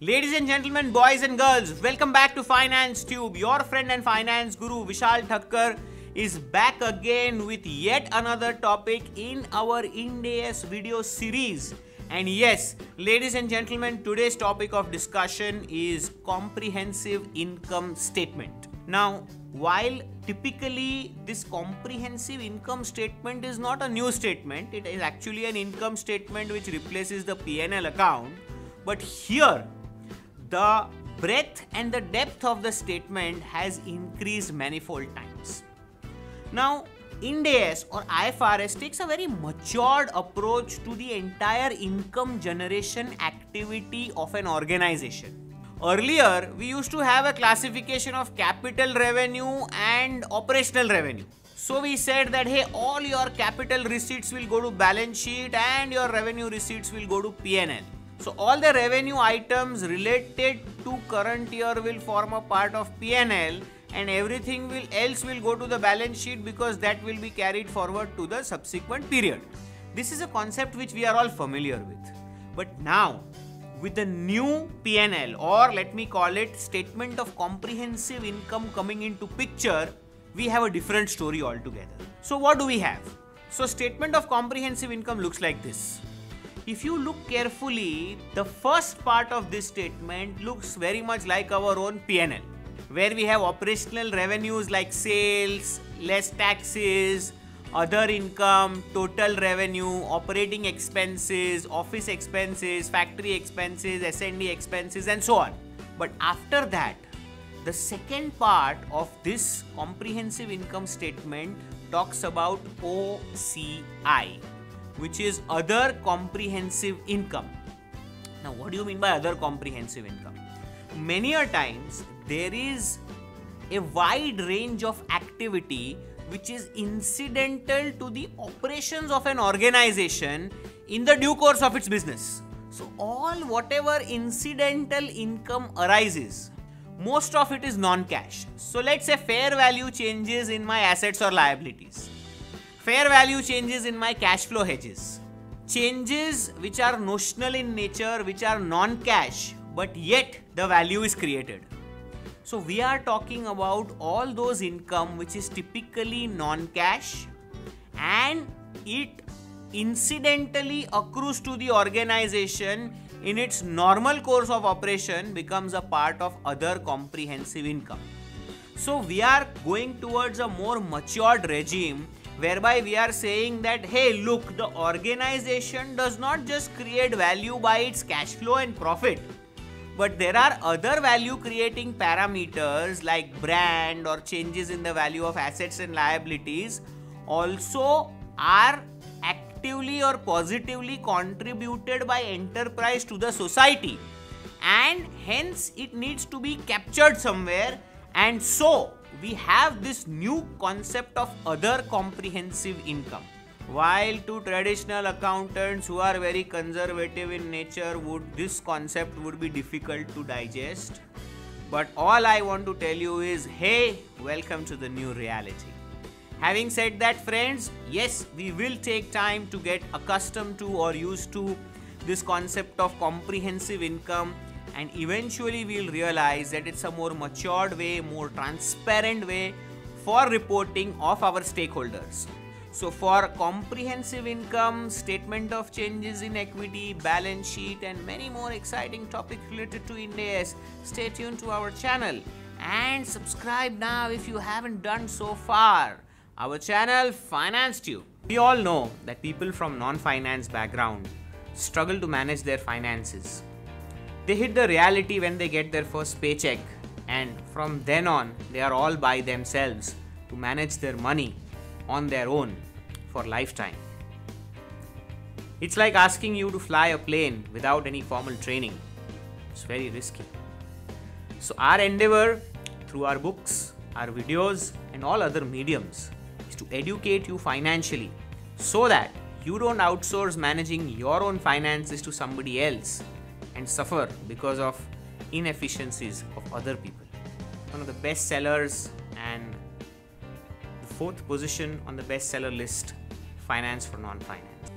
Ladies and gentlemen, boys and girls, welcome back to Finance Tube. Your friend and finance guru Vishal Thakkar is back again with yet another topic in our Ind AS video series. And yes, ladies and gentlemen, today's topic of discussion is comprehensive income statement. Now, while typically this comprehensive income statement is not a new statement, it is actually an income statement which replaces the P&L account. But here, the breadth and the depth of the statement has increased manifold times. Now, Ind AS or IFRS takes a very matured approach to the entire income generation activity of an organization. Earlier, we used to have a classification of capital revenue and operational revenue. So we said that, hey, all your capital receipts will go to balance sheet and your revenue receipts will go to P&L. So all the revenue items related to current year will form a part of P&L and everything else will go to the balance sheet because that will be carried forward to the subsequent period. This is a concept which we are all familiar with. But now, with the new P&L, or let me call it statement of comprehensive income coming into picture, we have a different story altogether. So what do we have? So statement of comprehensive income looks like this. If you look carefully, the first part of this statement looks very much like our own P&L, where we have operational revenues like sales, less taxes, other income, total revenue, operating expenses, office expenses, factory expenses, S&D expenses, and so on. But after that, the second part of this comprehensive income statement talks about OCI, which is other comprehensive income. Now, what do you mean by other comprehensive income? Many a times, there is a wide range of activity which is incidental to the operations of an organization in the due course of its business. So, whatever incidental income arises, most of it is non-cash. So, let's say fair value changes in my assets or liabilities. Fair value changes in my cash flow hedges. Changes which are notional in nature, which are non-cash, but yet the value is created. So we are talking about all those income which is typically non-cash and it incidentally accrues to the organization in its normal course of operation, becomes a part of other comprehensive income. So we are going towards a more matured regime whereby we are saying that, hey, look, the organization does not just create value by its cash flow and profit, but there are other value creating parameters like brand or changes in the value of assets and liabilities also are actively or positively contributed by enterprise to the society, and hence it needs to be captured somewhere. And so we have this new concept of other comprehensive income. While to traditional accountants who are very conservative in nature, this concept would be difficult to digest. But all I want to tell you is, hey, welcome to the new reality. Having said that, friends, yes, we will take time to get accustomed to or used to this concept of comprehensive income, and eventually we'll realize that it's a more matured way, more transparent way for reporting of our stakeholders. So for comprehensive income, statement of changes in equity, balance sheet, and many more exciting topics related to Ind AS, stay tuned to our channel and subscribe now if you haven't done so far. Our channel, Finance Tube. We all know that people from non-finance background struggle to manage their finances. They hit the reality when they get their first paycheck, and from then on, they are all by themselves to manage their money on their own for lifetime. It's like asking you to fly a plane without any formal training. It's very risky. So our endeavor through our books, our videos, and all other mediums is to educate you financially so that you don't outsource managing your own finances to somebody else and suffer because of inefficiencies of other people. One of the best sellers and the 4th position on the bestseller list, Finance for Non-Finance.